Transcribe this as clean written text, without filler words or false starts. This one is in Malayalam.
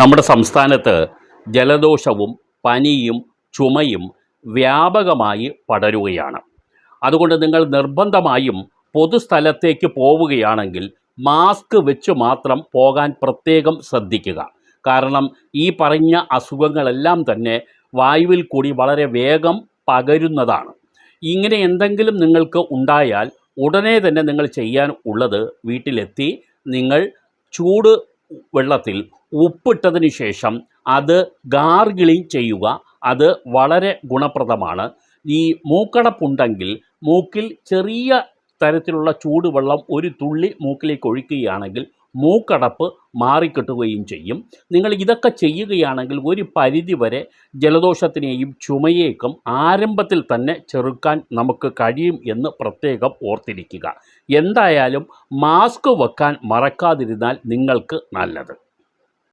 നമ്മുടെ സംസ്ഥാനത്ത് ജലദോഷവും പനിയും ചുമയും വ്യാപകമായി പടരുകയാണ്. അതുകൊണ്ട് നിങ്ങൾ നിർബന്ധമായും പൊതുസ്ഥലത്തേക്ക് പോവുകയാണെങ്കിൽ മാസ്ക് വെച്ച് മാത്രം പോകാൻ പ്രത്യേകം ശ്രദ്ധിക്കുക. കാരണം ഈ പറഞ്ഞ അസുഖങ്ങളെല്ലാം തന്നെ വായുവിൽ കൂടി വളരെ വേഗം പകരുന്നതാണ്. ഇങ്ങനെ എന്തെങ്കിലും നിങ്ങൾക്ക് ഉണ്ടായാൽ ഉടനെ തന്നെ നിങ്ങൾ ചെയ്യാൻ ഉള്ളത്, വീട്ടിലെത്തി നിങ്ങൾ ചൂട് വെള്ളത്തിൽ ഉപ്പിട്ടതിന് ശേഷം അത് ഗാർഗിളിങ് ചെയ്യുക. അത് വളരെ ഗുണപ്രദമാണ്. ഈ മൂക്കടപ്പുണ്ടെങ്കിൽ മൂക്കിൽ ചെറിയ തരത്തിലുള്ള ചൂടുവെള്ളം ഒരു തുള്ളി മൂക്കിലേക്ക് ഒഴിക്കുകയാണെങ്കിൽ മൂക്കടപ്പ് മാറിക്കിട്ടുകയും ചെയ്യും. നിങ്ങൾ ഇതൊക്കെ ചെയ്യുകയാണെങ്കിൽ ഒരു പരിധിവരെ ജലദോഷത്തിനെയും ചുമയേക്കും ആരംഭത്തിൽ തന്നെ ചെറുക്കാൻ നമുക്ക് കഴിയും എന്ന് പ്രത്യേകം ഓർത്തിരിക്കുക. എന്തായാലും മാസ്ക് വെക്കാൻ മറക്കാതിരുന്നാൽ നിങ്ങൾക്ക് നല്ലത്.